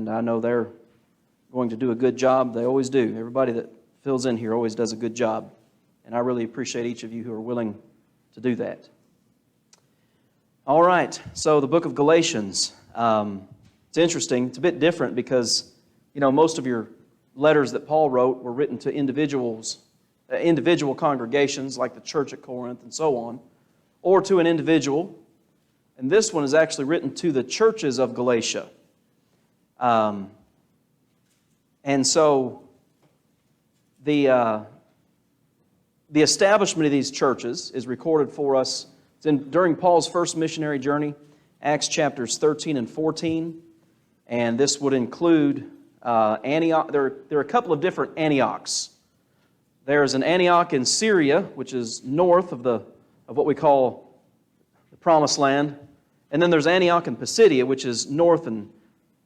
and I know they're going to do a good job. They always do. Everybody that fills in here always does a good job, and I really appreciate each of you who are willing to do that. All right, so the book of Galatians. It's interesting. It's a bit different because, most of your letters that Paul wrote were written to individual congregations like the church at Corinth and so on, or to an individual. And this one is actually written to the churches of Galatia. And so the establishment of these churches is recorded for us during Paul's first missionary journey, Acts chapters 13 and 14. And this would include Antioch. There are a couple of different Antiochs. There's an Antioch in Syria, which is north of what we call the Promised Land. And then there's Antioch in Pisidia, which is north and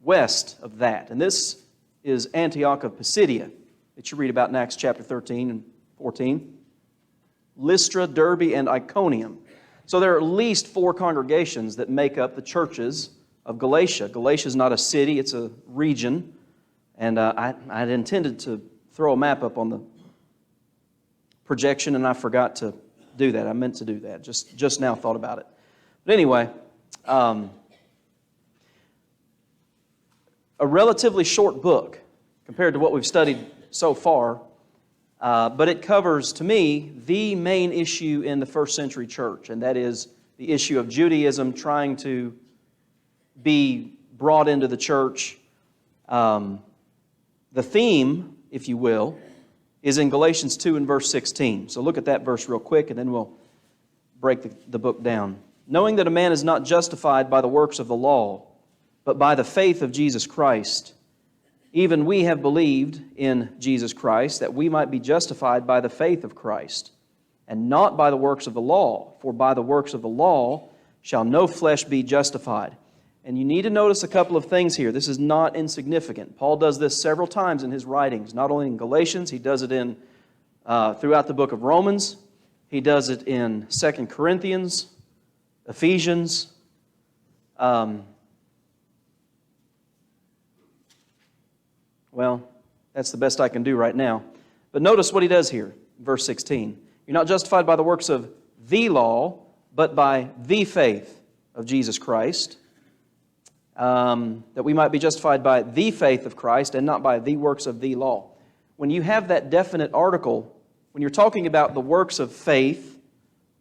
west of that. And this is Antioch of Pisidia that you read about in Acts chapter 13 and 14. Lystra, Derbe, and Iconium. So there are at least 4 congregations that make up the churches of Galatia. Galatia is not a city, it's a region. And I had intended to throw a map up on the projection, and I forgot to do that. I meant to do that. Just now thought about it. But anyway, a relatively short book compared to what we've studied so far, but it covers, to me, the main issue in the first century church, and that is the issue of Judaism trying to be brought into the church. The theme, if you will, is in Galatians 2 and verse 16. So look at that verse real quick, and then we'll break the book down. Knowing that a man is not justified by the works of the law, but by the faith of Jesus Christ. Even we have believed in Jesus Christ, that we might be justified by the faith of Christ, and not by the works of the law. For by the works of the law shall no flesh be justified. And you need to notice a couple of things here. This is not insignificant. Paul does this several times in his writings, not only in Galatians, he does it throughout the book of Romans. He does it in 2 Corinthians, Ephesians. Well, that's the best I can do right now. But notice what he does here, verse 16. You're not justified by the works of the law, but by the faith of Jesus Christ. That we might be justified by the faith of Christ and not by the works of the law. When you have that definite article, when you're talking about the works of faith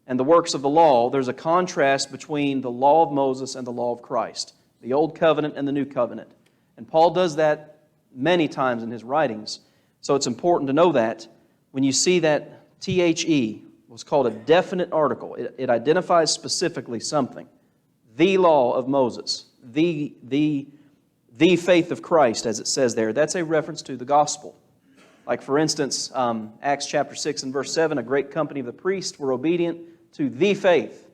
and the works of the law, there's a contrast between the law of Moses and the law of Christ, the Old Covenant and the New Covenant. And Paul does that many times in his writings. So it's important to know that when you see that THE, what's called a definite article, it identifies specifically something. The law of Moses. The faith of Christ, as it says there, that's a reference to the gospel. Like, for instance, Acts chapter 6 and verse 7, a great company of the priests were obedient to the faith.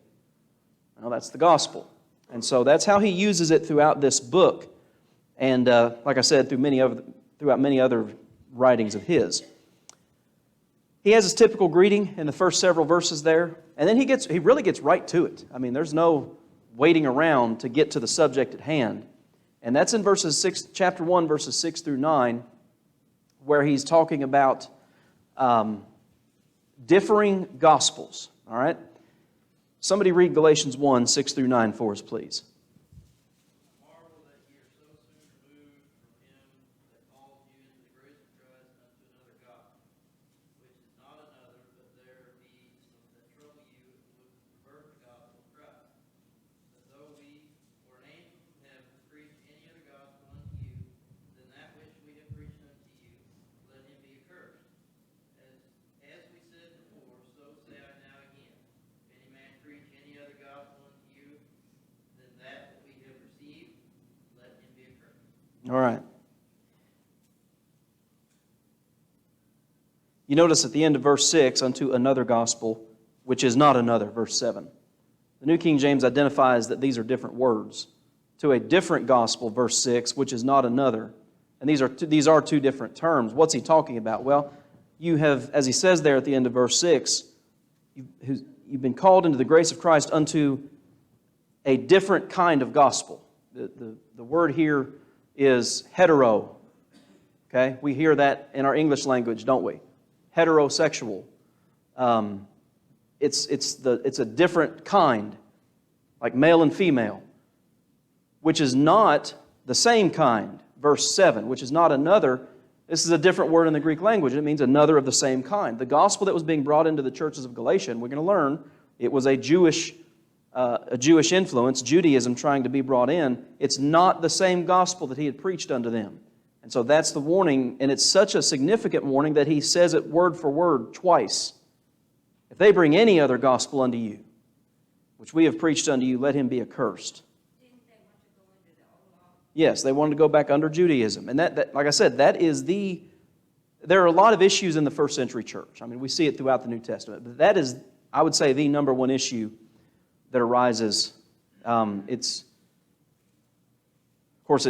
Well, that's the gospel. And so that's how he uses it throughout this book. And like I said, throughout many other writings of his. He has his typical greeting in the first several verses there. And then he really gets right to it. I mean, there's no waiting around to get to the subject at hand. And that's in chapter 1, verses 6 through 9, where he's talking about differing gospels. All right? Somebody read Galatians 1, 6 through 9 for us, please. All right. You notice at the end of verse 6, unto another gospel, which is not another, verse 7. The New King James identifies that these are different words. To a different gospel, verse 6, which is not another. And these are two different terms. What's he talking about? Well, you have, as he says there at the end of verse 6, you've been called into the grace of Christ unto a different kind of gospel. The word here is hetero. Okay? We hear that in our English language, don't we? Heterosexual. It's a different kind, like male and female, which is not the same kind. Verse 7, which is not another. This is a different word in the Greek language. It means another of the same kind. The gospel that was being brought into the churches of Galatia, and we're going to learn, it was a Jewish influence, Judaism trying to be brought in. It's not the same gospel that he had preached unto them. And so that's the warning, and it's such a significant warning that he says it word for word twice. If they bring any other gospel unto you, which we have preached unto you, let him be accursed. Yes, they wanted to go back under Judaism. And that, like I said, there are a lot of issues in the first century church. I mean, we see it throughout the New Testament. But that is, I would say, the number one issue that arises. It's, of course,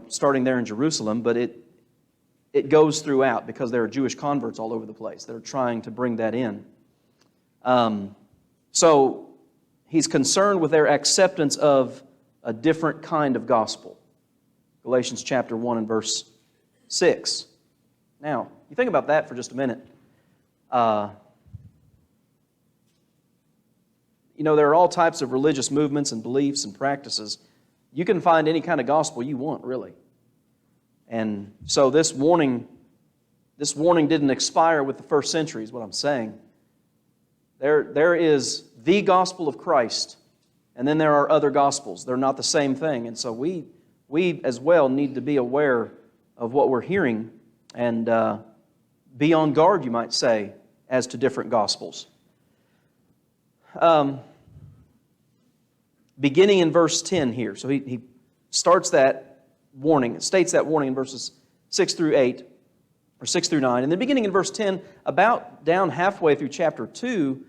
starting there in Jerusalem, but it goes throughout because there are Jewish converts all over the place that are trying to bring that in. So he's concerned with their acceptance of a different kind of gospel. Galatians chapter 1 and verse 6. Now, you think about that for just a minute. There are all types of religious movements and beliefs and practices. You can find any kind of gospel you want, really. And so this warning didn't expire with the first century, is what I'm saying. There is the gospel of Christ, and then there are other gospels. They're not the same thing. And so we as well need to be aware of what we're hearing and be on guard, you might say, as to different gospels. Beginning in verse 10 here. So he starts that warning, states that warning in verses 6 through 8, or 6 through 9. And then beginning in verse 10, about down halfway through chapter 2,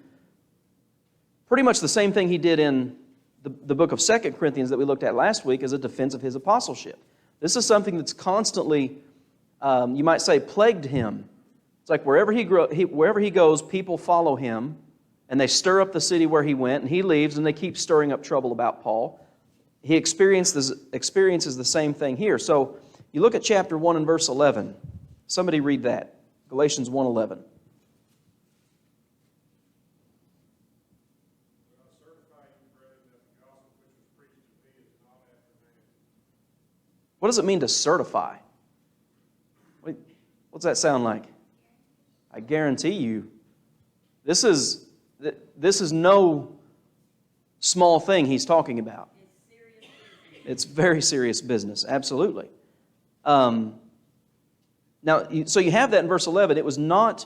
pretty much the same thing he did in the book of 2 Corinthians that we looked at last week as a defense of his apostleship. This is something that's constantly, you might say, plagued him. It's like wherever he goes, people follow him, and they stir up the city where he went, and he leaves, and they keep stirring up trouble about Paul. He experiences the same thing here. So you look at chapter 1 and verse 11. Somebody read that. Galatians 1:11. What does it mean to certify? What's that sound like? I guarantee you, this is no small thing he's talking about. It's very serious business, absolutely. Now, so you have that in verse 11. It was not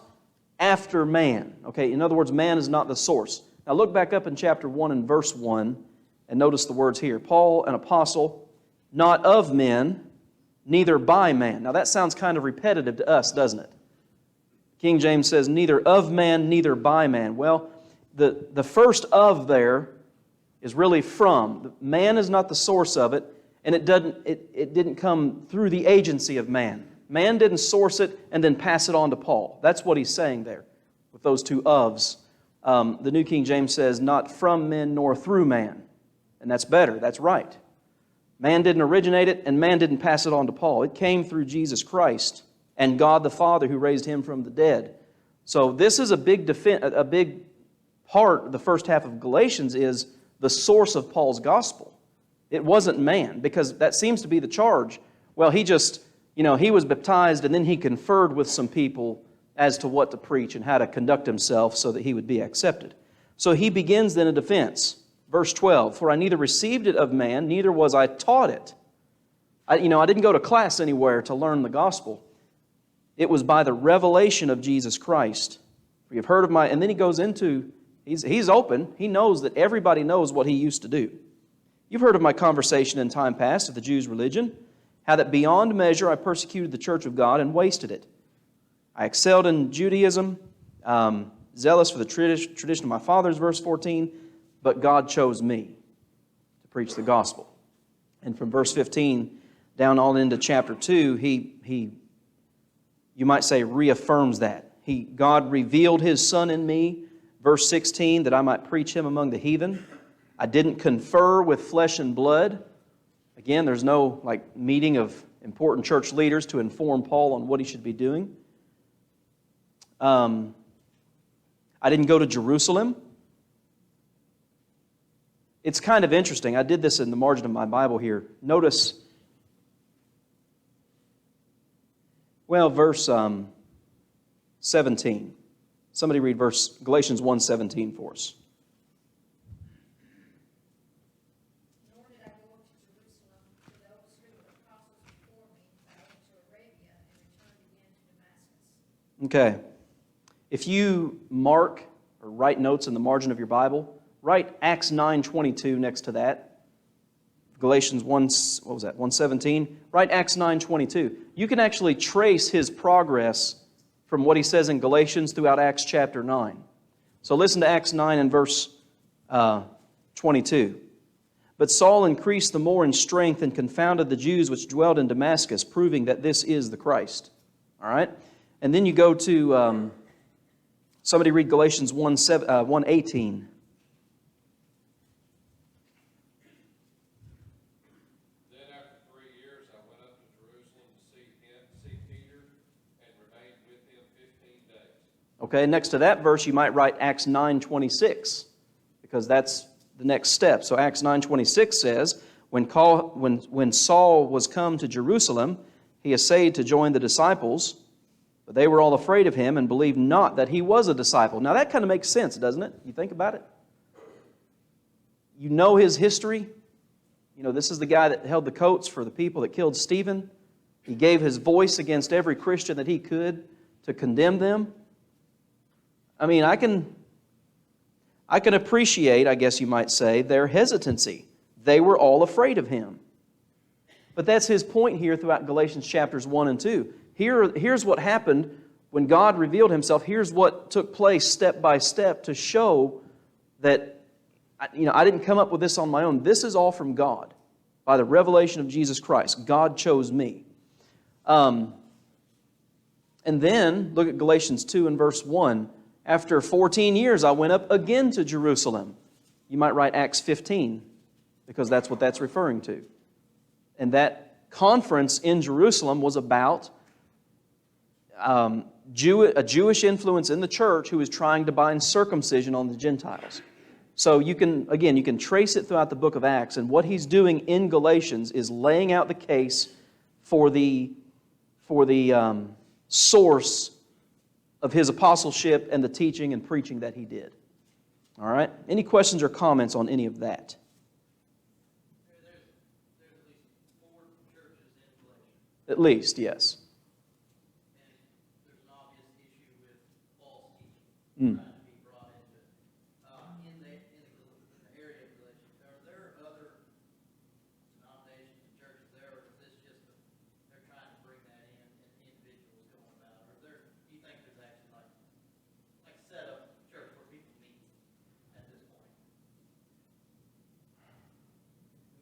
after man. Okay, in other words, man is not the source. Now look back up in chapter 1 and verse 1 and notice the words here. Paul, an apostle, not of men, neither by man. Now that sounds kind of repetitive to us, doesn't it? King James says, neither of man, neither by man. Well, the first of there is really from. Man is not the source of it, and it didn't come through the agency of man. Man didn't source it and then pass it on to Paul. That's what he's saying there with those two ofs. The New King James says, not from men nor through man. And that's better. That's right. Man didn't originate it, and man didn't pass it on to Paul. It came through Jesus Christ and God the Father who raised him from the dead. So this is a big part, the first half of Galatians is the source of Paul's gospel. It wasn't man, because that seems to be the charge. Well, he was baptized and then he conferred with some people as to what to preach and how to conduct himself so that he would be accepted. So he begins then a defense. Verse 12, for I neither received it of man, neither was I taught it. I didn't go to class anywhere to learn the gospel. It was by the revelation of Jesus Christ. For you've heard of my... And then he goes into... He's open. He knows that everybody knows what he used to do. You've heard of my conversation in time past of the Jews' religion, how that beyond measure I persecuted the church of God and wasted it. I excelled in Judaism, zealous for the tradition of my fathers, verse 14, but God chose me to preach the gospel. And from verse 15 down on into chapter 2, he you might say, reaffirms that. God revealed His Son in me, verse 16, that I might preach Him among the heathen. I didn't confer with flesh and blood. Again, there's no meeting of important church leaders to inform Paul on what he should be doing. I didn't go to Jerusalem. It's kind of interesting. I did this in the margin of my Bible here. Notice, verse 17. Somebody read Galatians 1:17 for us. Nor did I go up to Jerusalem, for those who were apostles before me. I went to Arabia and returned again to Damascus. Okay. If you mark or write notes in the margin of your Bible, write Acts 9:22 next to that. Galatians 1:17. Write Acts 9:22. You can actually trace his progress from what he says in Galatians throughout Acts chapter 9. So listen to Acts 9 and verse 22. But Saul increased the more in strength and confounded the Jews which dwelled in Damascus, proving that this is the Christ. All right? And then you go to, somebody read Galatians 1:18. Okay, next to that verse you might write Acts 9:26, because that's the next step. So Acts 9:26 says, when Saul was come to Jerusalem, he essayed to join the disciples, but they were all afraid of him and believed not that he was a disciple. Now that kind of makes sense, doesn't it? You think about it. You know his history. You know, this is the guy that held the coats for the people that killed Stephen. He gave his voice against every Christian that he could to condemn them. I mean, I can appreciate, I guess you might say, their hesitancy. They were all afraid of him. But that's his point here throughout Galatians chapters 1 and 2. Here's what happened when God revealed himself. Here's what took place step by step to show that, I didn't come up with this on my own. This is all from God. By the revelation of Jesus Christ. God chose me. And then, look at Galatians 2 and verse 1. After 14 years, I went up again to Jerusalem. You might write Acts 15, because that's what that's referring to. And that conference in Jerusalem was about a Jewish influence in the church who was trying to bind circumcision on the Gentiles. So you can trace it throughout the book of Acts, and what he's doing in Galatians is laying out the case for the source of his apostleship and the teaching and preaching that he did. All right? Any questions or comments on any of that? There's at least 4 churches in Galatians. At least, yes. And there's an obvious issue with false teaching trying to be brought into it. In the area of Galatians, are there other denominations and churches there, or is this just they're trying to bring that in and individuals going about? Or do you think there's actually like set up church where people meet at this point?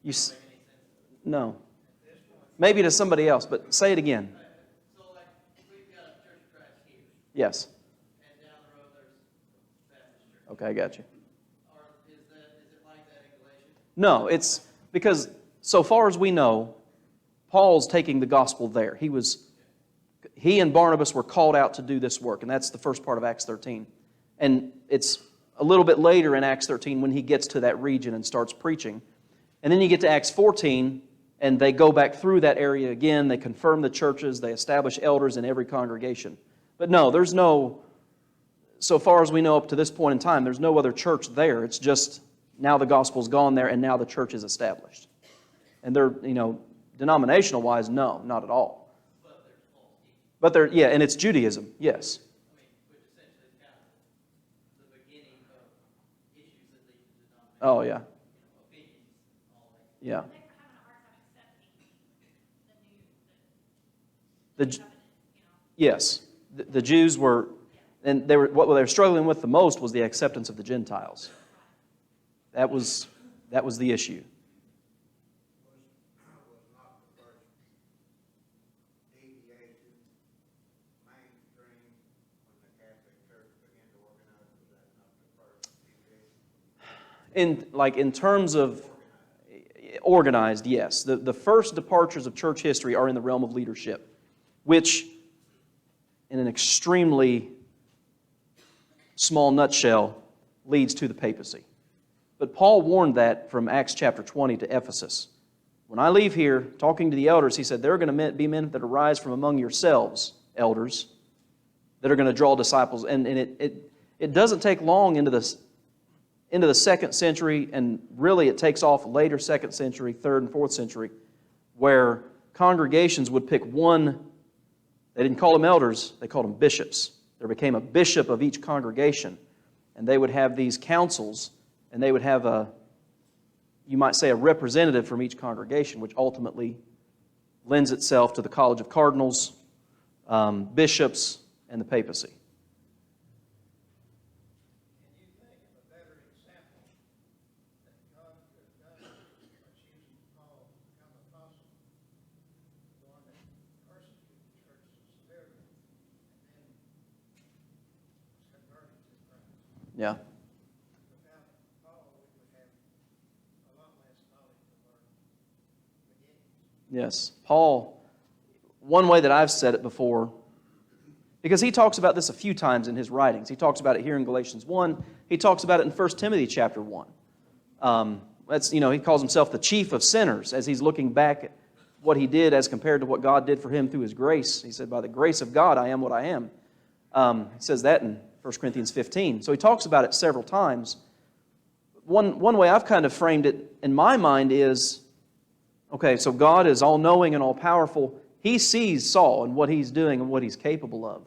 Does that make any sense? No. Maybe to somebody else, but say it again. So like we've got a Church of Christ here, Yes. and down the road there's Baptist church. Okay, I got you. Is it like that in Galatians? No, it's because so far as we know, Paul's taking the gospel there. He and Barnabas were called out to do this work, and that's the first part of Acts 13. And it's a little bit later in Acts 13 when he gets to that region and starts preaching. And then you get to Acts 14, and they go back through that area again. They confirm the churches. They establish elders in every congregation. But no, so far as we know up to this point in time, there's no other church there. It's just now the gospel's gone there, and now the church is established. And they're, denominational-wise, no, not at all. But there's false teaching. But and it's Judaism, yes. Which essentially is kind of the beginning of issues that lead to denomination. Oh, yeah. Opinions, all that. Yeah. They were having a hard time accepting the new covenant, Yes. The Jews were, and what they were struggling with the most was the acceptance of the Gentiles. That was the issue. Was not the first deviation mainstream when the Catholic Church began to organize? Was that not the first deviation? In terms of Organized, yes. The first departures of church history are in the realm of leadership, which, in an extremely small nutshell, leads to the papacy. But Paul warned that from Acts chapter 20 to Ephesus. When I leave here, talking to the elders, he said, there are going to be men that arise from among yourselves, elders, that are going to draw disciples. And it doesn't take long into the second century, and really it takes off later second century, third and fourth century, where congregations would pick one. They didn't call them elders, they called them bishops. There became a bishop of each congregation, and they would have these councils, and they would have you might say, a representative from each congregation, which ultimately lends itself to the College of Cardinals, bishops, and the papacy. Can you think of a better example that God could have done by choosing Paul to become apostle, the one that persecuted the church so severely, and then was converted to Christ? Yeah. Without Paul, we would have a lot less knowledge of our beginnings. Yes. Paul, one way that I've said it before, because he talks about this a few times in his writings. He talks about it here in Galatians 1. He talks about it in 1 Timothy chapter 1. He calls himself the chief of sinners as he's looking back at what he did as compared to what God did for him through his grace. He said, by the grace of God, I am what I am. He says that in 1 Corinthians 15. So he talks about it several times. One way I've kind of framed it in my mind is, okay, so God is all-knowing and all-powerful. He sees Saul and what he's doing and what he's capable of.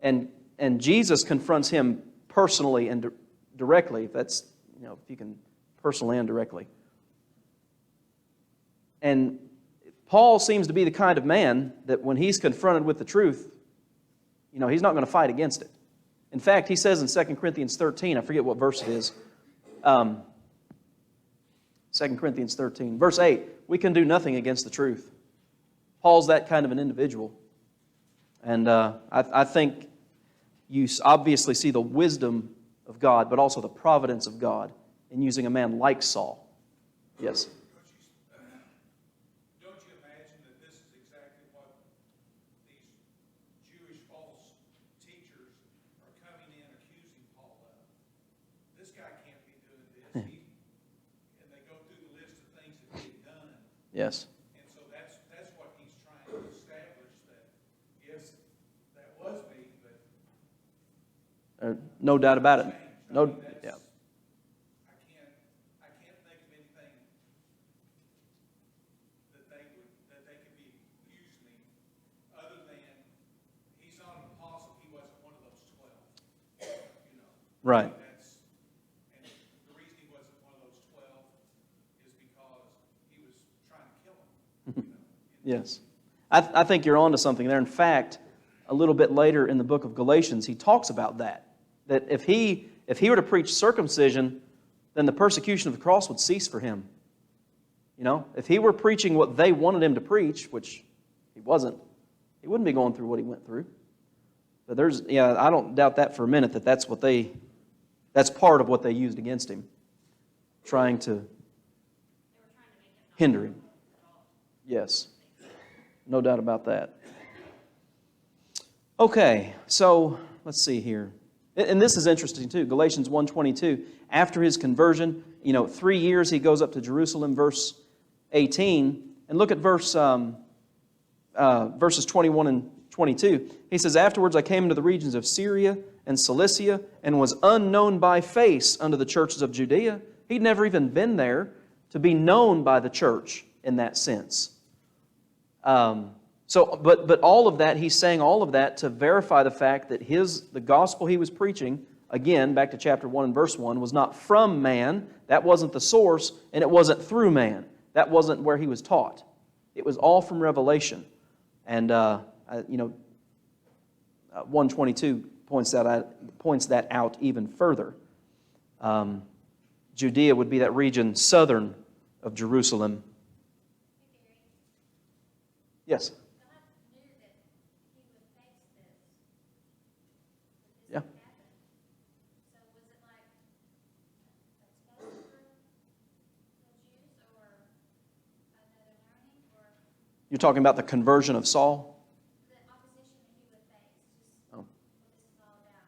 And Jesus confronts him personally and directly, if that's, if you can personally and directly. And Paul seems to be the kind of man that when he's confronted with the truth, he's not going to fight against it. In fact, he says in 2 Corinthians 13, I forget what verse it is, 2 Corinthians 13, verse 8, we can do nothing against the truth. Paul's that kind of an individual. And I think you obviously see the wisdom of God, but also the providence of God in using a man like Saul. Yes? Don't you imagine that this is exactly what these Jewish false teachers are coming in accusing Paul of? This guy can't be doing this. And they go through the list of things that he had done. Yes. And so that's what he's trying to establish, that yes, that was me, but No doubt about it. No, yeah. I can't think of anything that they could be accusing me other than he's not an apostle. He wasn't one of those 12. Right. And the reason he wasn't one of those 12 is because he was trying to kill him. Yes. I think you're onto something there. In fact, a little bit later in the book of Galatians, he talks about that if he were to preach circumcision, then the persecution of the cross would cease for him. If he were preaching what they wanted him to preach, which he wasn't, he wouldn't be going through what he went through. But I don't doubt that for a minute that's part of what they used against him, trying to hinder him. Yes. No doubt about that. Okay, so let's see here. And this is interesting too. Galatians 1:22. After his conversion, 3 years he goes up to Jerusalem, verse 18. And look at verses 21 and 22. He says, afterwards I came into the regions of Syria and Cilicia and was unknown by face unto the churches of Judea. He'd never even been there to be known by the church in that sense. But all of that, he's saying all of that to verify the fact that the gospel he was preaching, again, back to chapter 1 and verse 1, was not from man. That wasn't the source, and it wasn't through man. That wasn't where he was taught. It was all from revelation. And 122 points that out even further. Judea would be that region southern of Jerusalem. Yes. God knew that he would face this. Yeah. Would happen. So was it like exposure for the Jews, or talking about the conversion of Saul? The opposition that he would face, just Oh. what this is all about.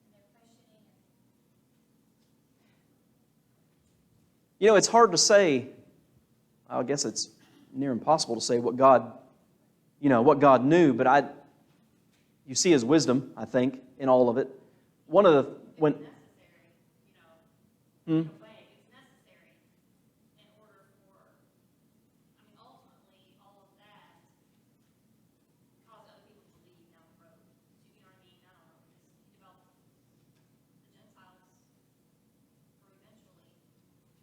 And they're questioning You know, it's hard to say, I guess it's near impossible to say what God knew, but you see His wisdom, I think, in all of it. One of the, when, necessary, hmm? in a way, it's necessary in order for, ultimately, all of that cause other people to leave down the road. You know what I mean? I don't know, just develop the Gentiles or eventually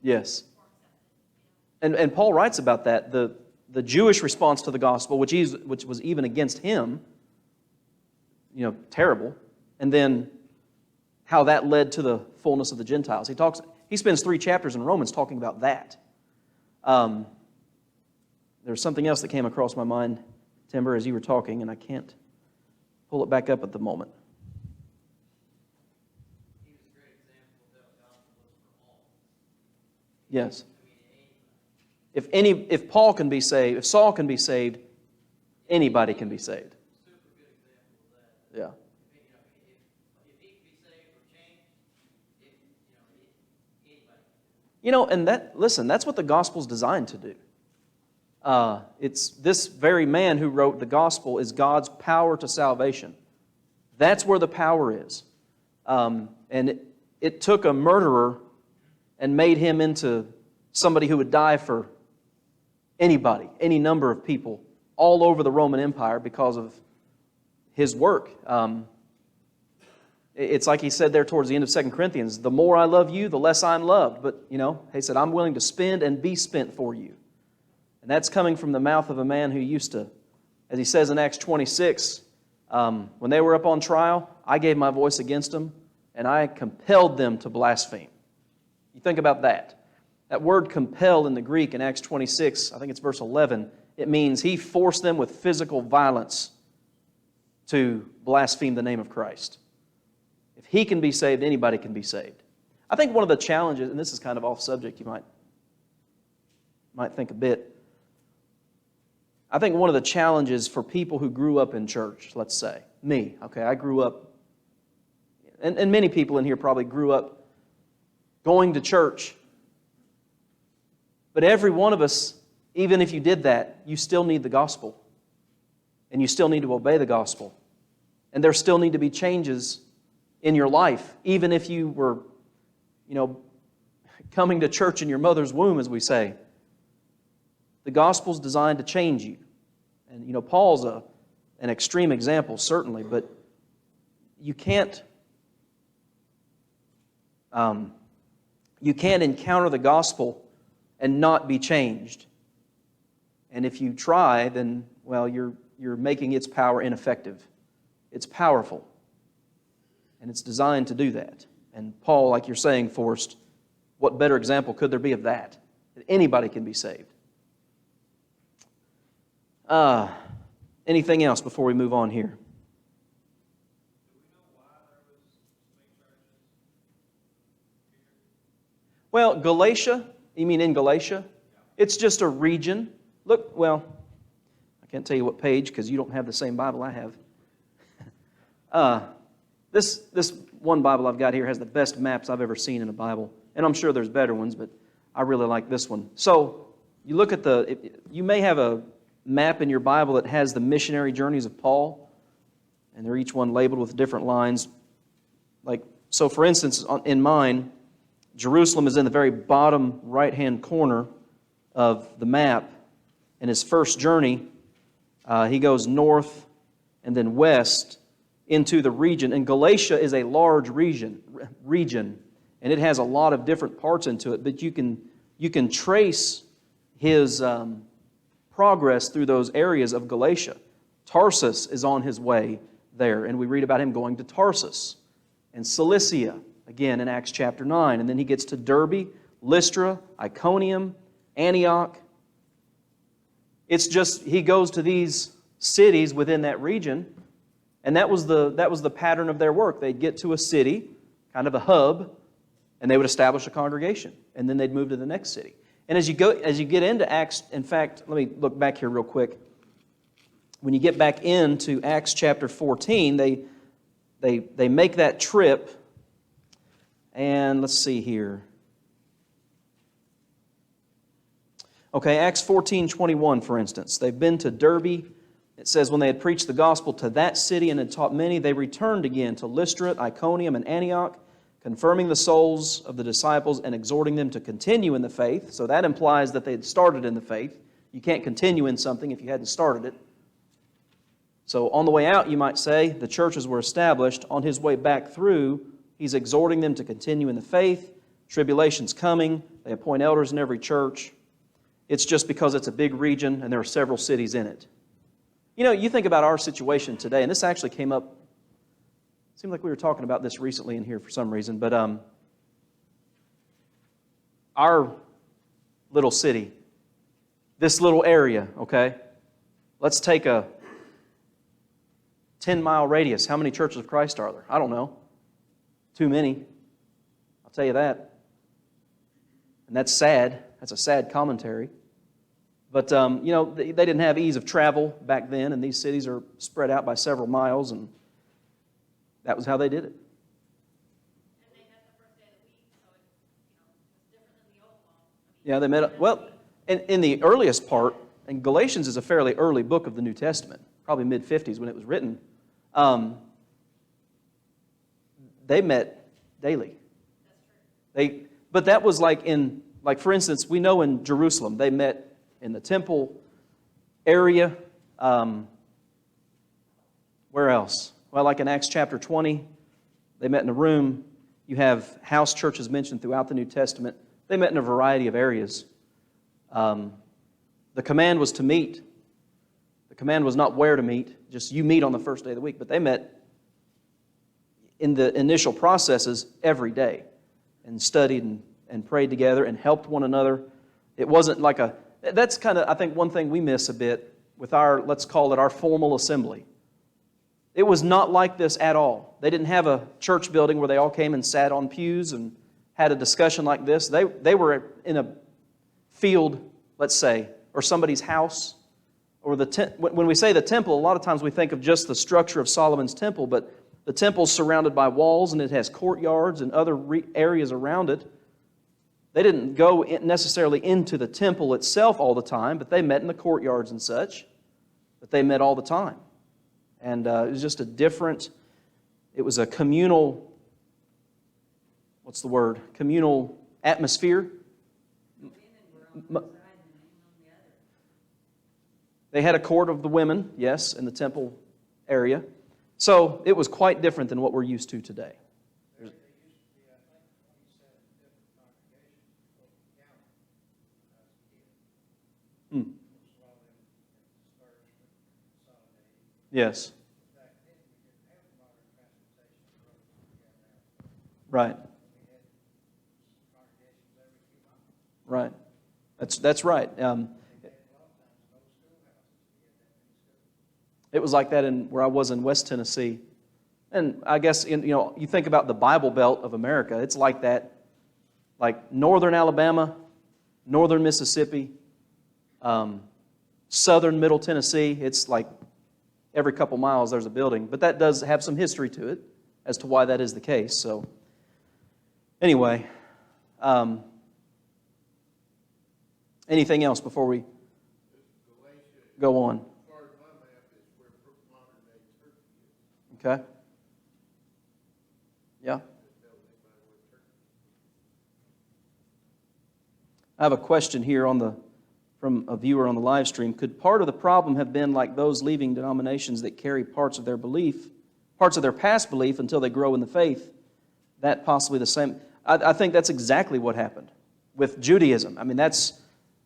Yes. more accepted, And Paul writes about that, the Jewish response to the gospel, which was even against him, terrible, and then how that led to the fullness of the Gentiles. He spends 3 chapters in Romans talking about that. There's something else that came across my mind, Timber, as you were talking, and I can't pull it back up at the moment. He was a great example of how the gospel was for all. Yes. Anybody. If Paul can be saved, if Saul can be saved, anybody can be saved. Super good example of that. Yeah. If he can be saved or changed, anybody. And that's what the gospel's designed to do. It's this very man who wrote the gospel is God's power to salvation. That's where the power is. And it took a murderer and made him into somebody who would die for anybody, any number of people, all over the Roman Empire because of his work. It's like he said there towards the end of 2 Corinthians, the more I love you, the less I'm loved. But, he said, I'm willing to spend and be spent for you. And that's coming from the mouth of a man who used to, as he says in Acts 26, when they were up on trial, I gave my voice against them, and I compelled them to blaspheme. You think about that. That word compel in the Greek in Acts 26, I think it's verse 11, it means he forced them with physical violence to blaspheme the name of Christ. If he can be saved, anybody can be saved. I think one of the challenges, and this is kind of off subject, you might think a bit. I think one of the challenges for people who grew up in church, let's say, me, okay, I grew up, and many people in here probably grew up going to church. But every one of us, even if you did that, you still need the gospel. And you still need to obey the gospel. And there still need to be changes in your life, even if you were, coming to church in your mother's womb, as we say. The gospel's designed to change you. And, Paul's an extreme example, certainly, but you can't encounter the gospel and not be changed. And if you try, then, well, you're making its power ineffective. It's powerful. And it's designed to do that. And Paul, like you're saying, Forrest, what better example could there be of that? That anybody can be saved. Anything else before we move on here? Well, Galatia, you mean in Galatia? It's just a region. Look, well, I can't tell you what page because you don't have the same Bible I have. This one Bible I've got here has the best maps I've ever seen in a Bible. And I'm sure there's better ones, but I really like this one. So, you look at you may have a map in your Bible that has the missionary journeys of Paul, and they're each one labeled with different lines. So for instance, in mine, Jerusalem is in the very bottom right-hand corner of the map. In his first journey, he goes north and then west into the region. And Galatia is a large region, and it has a lot of different parts into it. But you can trace his progress through those areas of Galatia. Tarsus is on his way there, and we read about him going to Tarsus. And Cilicia, again in Acts chapter 9. And then he gets to Derbe, Lystra, Iconium, Antioch. It's just, he goes to these cities within that region, and that was the pattern of their work. They'd get to a city, kind of a hub, and they would establish a congregation, and then they'd move to the next city. And as you get into Acts, in fact, let me look back here real quick. When you get back into Acts chapter 14, they make that trip. And let's see here. Okay, Acts 14:21, for instance. They've been to Derbe. It says, when they had preached the gospel to that city and had taught many, they returned again to Lystra, Iconium, and Antioch, confirming the souls of the disciples and exhorting them to continue in the faith. So that implies that they had started in the faith. You can't continue in something if you hadn't started it. So on the way out, you might say, the churches were established. On his way back through, he's exhorting them to continue in the faith. Tribulation's coming. They appoint elders in every church. It's just because it's a big region and there are several cities in it. You know, you think about our situation today, and this actually came up, it seemed like we were talking about this recently in here for some reason, but our little city, this little area, okay? Let's take a 10-mile radius. How many churches of Christ are there? I don't know. Too many. I'll tell you that. And that's sad. That's a sad commentary. But, you know, they didn't have ease of travel back then, and these cities are spread out by several miles, and that was how they did it. And they met the first day of the week, so it's different than the old law. Yeah, they met, well, in the earliest part, and Galatians is a fairly early book of the New Testament, probably mid-50s when it was written, they met daily. That's true. But that was like for instance, we know in Jerusalem, they met in the temple area. Where else? Well, like in Acts chapter 20, they met in a room. You have house churches mentioned throughout the New Testament. They met in a variety of areas. The command was to meet. The command was not where to meet, just you meet on the first day of the week. But they met in the initial processes every day and studied and prayed together and helped one another. It wasn't like that's kind of, I think, one thing we miss a bit with our, let's call it our formal assembly. It was not like this at all. They didn't have a church building where they all came and sat on pews and had a discussion like this. They were in a field, let's say, or somebody's house. Or when we say the temple, a lot of times we think of just the structure of Solomon's temple, but the temple's surrounded by walls and it has courtyards and other areas around it. They didn't go necessarily into the temple itself all the time, but they met in the courtyards and such. But they met all the time. And it was just it was a communal, what's the word? Communal atmosphere. They had a court of the women, yes, in the temple area. So it was quite different than what we're used to today. There used to be, I think, 27 different congregations before the county as a kid. A lot of them dispersed and consolidated. Yes. Back then, we didn't have modern transportation roads we have now. Right. We had congregations every few miles. Right. That's right. We had a lot of times no schoolhouses. We had that many schools. It was like that where I was in West Tennessee. And I guess, you think about the Bible Belt of America, it's like that. Like northern Alabama, northern Mississippi, southern Middle Tennessee, it's like every couple miles there's a building. But that does have some history to it as to why that is the case. So anyway, anything else before we go on? Okay. Yeah. I have a question here from a viewer on the live stream. Could part of the problem have been like those leaving denominations that carry parts of their past belief until they grow in the faith? That possibly the same. I think that's exactly what happened with Judaism. I mean, they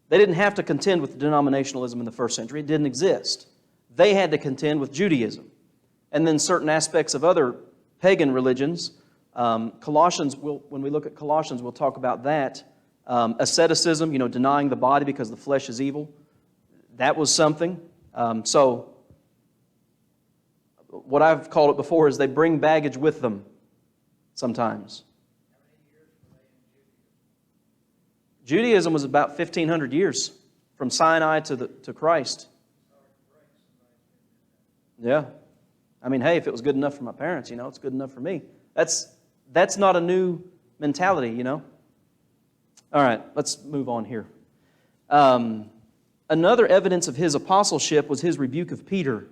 didn't have to contend with denominationalism in the first century. It didn't exist. They had to contend with Judaism. And then certain aspects of other pagan religions. Colossians, when we look at Colossians, we'll talk about that. Asceticism, denying the body because the flesh is evil. That was something. So what I've called it before is they bring baggage with them sometimes. How many years were they in Judaism was about 1,500 years from Sinai to Christ. Yeah. I mean, hey, if it was good enough for my parents, it's good enough for me. That's not a new mentality, All right, let's move on here. Another evidence of his apostleship was his rebuke of Peter.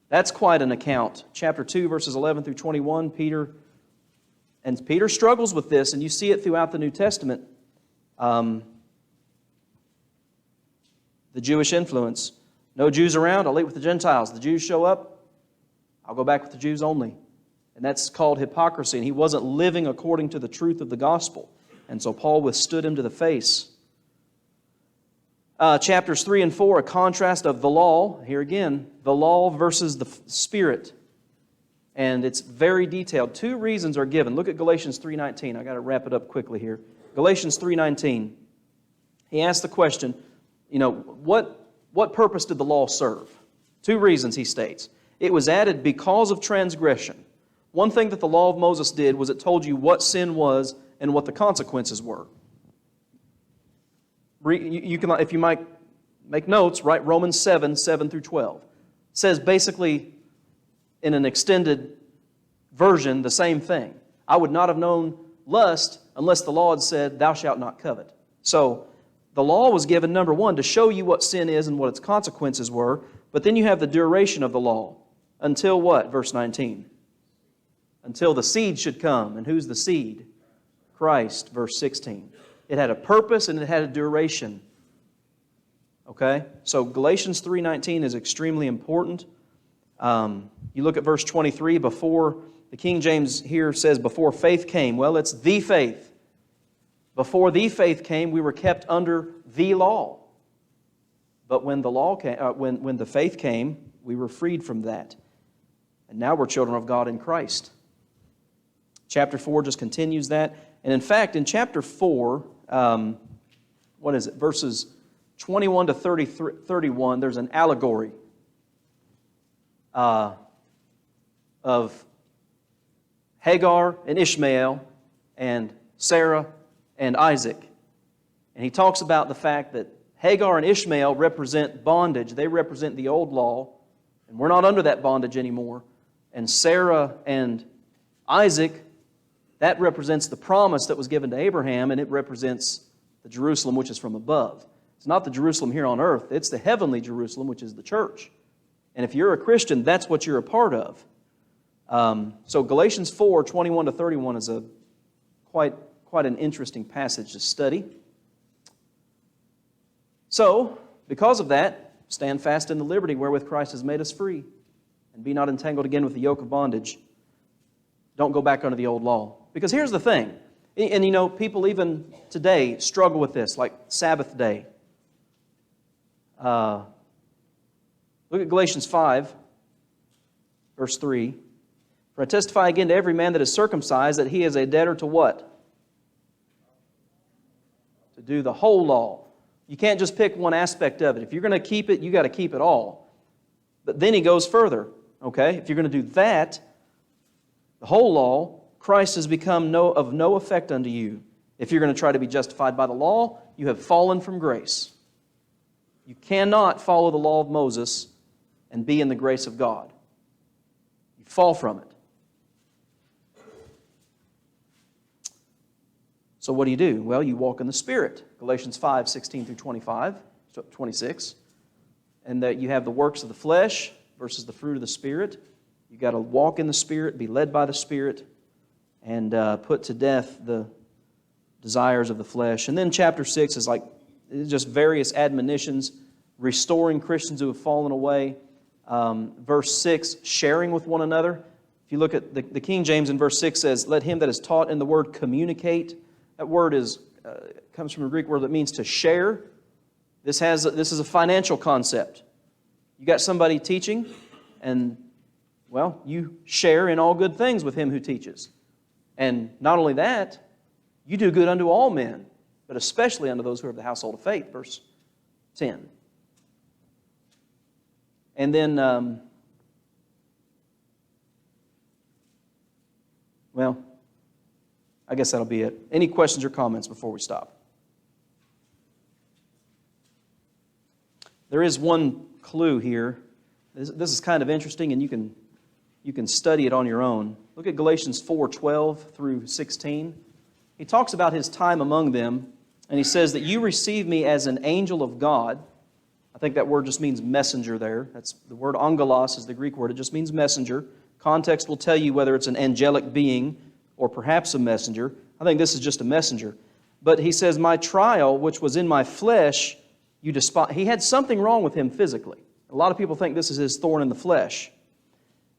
That's quite an account. Chapter 2, verses 11 through 21, Peter struggles with this, and you see it throughout the New Testament. The Jewish influence. No Jews around, I'll eat with the Gentiles. The Jews show up, I'll go back with the Jews only. And that's called hypocrisy. And he wasn't living according to the truth of the gospel. And so Paul withstood him to the face. Chapters 3 and 4, a contrast of the law. Here again, the law versus the Spirit. And it's very detailed. 2 reasons are given. Look at Galatians 3:19. I've got to wrap it up quickly here. Galatians 3:19. He asked the question, what purpose did the law serve? 2 reasons, he states. It was added because of transgression. One thing that the law of Moses did was it told you what sin was and what the consequences were. You can, if you might make notes, write Romans 7 through 12. It says basically, in an extended version, the same thing. I would not have known lust unless the law had said, thou shalt not covet. So, the law was given, number 1, to show you what sin is and what its consequences were. But then you have the duration of the law. Until what? Verse 19. Until the seed should come. And who's the seed? Christ, verse 16. It had a purpose and it had a duration. Okay? So Galatians 3:19 is extremely important. You look at verse 23, before, the King James here says, before faith came. Well, it's the faith. Before the faith came, we were kept under the law. But when the law came, when the faith came, we were freed from that. And now we're children of God in Christ. Chapter 4 just continues that. And in fact, in chapter 4, verses 21 to 31, there's an allegory of Hagar and Ishmael and Sarah and Isaac. And he talks about the fact that Hagar and Ishmael represent bondage. They represent the old law. And we're not under that bondage anymore. And Sarah and Isaac, that represents the promise that was given to Abraham, and it represents the Jerusalem which is from above. It's not the Jerusalem here on earth. It's the heavenly Jerusalem, which is the church. And if you're a Christian, that's what you're a part of. So Galatians 4, 21 to 31 is a quite an interesting passage to study. So, because of that, stand fast in the liberty wherewith Christ has made us free, and be not entangled again with the yoke of bondage. Don't go back under the old law. Because here's the thing, and people even today struggle with this, like Sabbath day. Look at Galatians 5, verse 3. For I testify again to every man that is circumcised that he is a debtor to what? To do the whole law. You can't just pick one aspect of it. If you're going to keep it, you got to keep it all. But then he goes further. Okay, if you're going to do that, the whole law, Christ has become of no effect unto you. If you're going to try to be justified by the law, you have fallen from grace. You cannot follow the law of Moses and be in the grace of God. You fall from it. So what do? Well, you walk in the Spirit. Galatians 5, 16 through 26. And that you have the works of the flesh versus the fruit of the Spirit. You've got to walk in the Spirit, be led by the Spirit, and put to death the desires of the flesh. And then chapter 6 is just various admonitions, restoring Christians who have fallen away. Verse 6, sharing with one another. If you look at the King James in verse 6 says, let him that is taught in the word communicate. That word comes from a Greek word that means to share. This is a financial concept. You got somebody teaching, and, well, you share in all good things with him who teaches. And not only that, you do good unto all men, but especially unto those who are of the household of faith, verse 10. And then, well, I guess that'll be it. Any questions or comments before we stop? There is one clue here. This is kind of interesting, and you can study it on your own. Look at Galatians 4:12 through 16. He talks about his time among them, and he says that you receive me as an angel of God. I think that word just means messenger there. That's the word angelos is the Greek word. It just means messenger. Context will tell you whether it's an angelic being or perhaps a messenger. I think this is just a messenger. But he says, my trial, which was in my flesh, you despise. He had something wrong with him physically. A lot of people think this is his thorn in the flesh.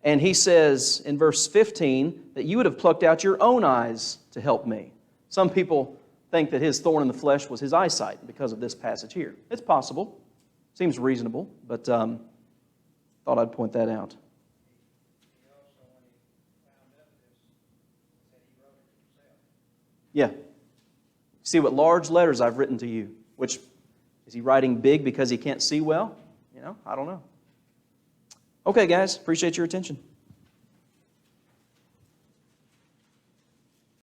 And he says in verse 15 that you would have plucked out your own eyes to help me. Some people think that his thorn in the flesh was his eyesight because of this passage here. It's possible. Seems reasonable, but thought I'd point that out. He also, when he found out this, said he wrote it himself. Yeah. See what large letters I've written to you. Which, is he writing big because he can't see well? I don't know. Okay, guys, appreciate your attention.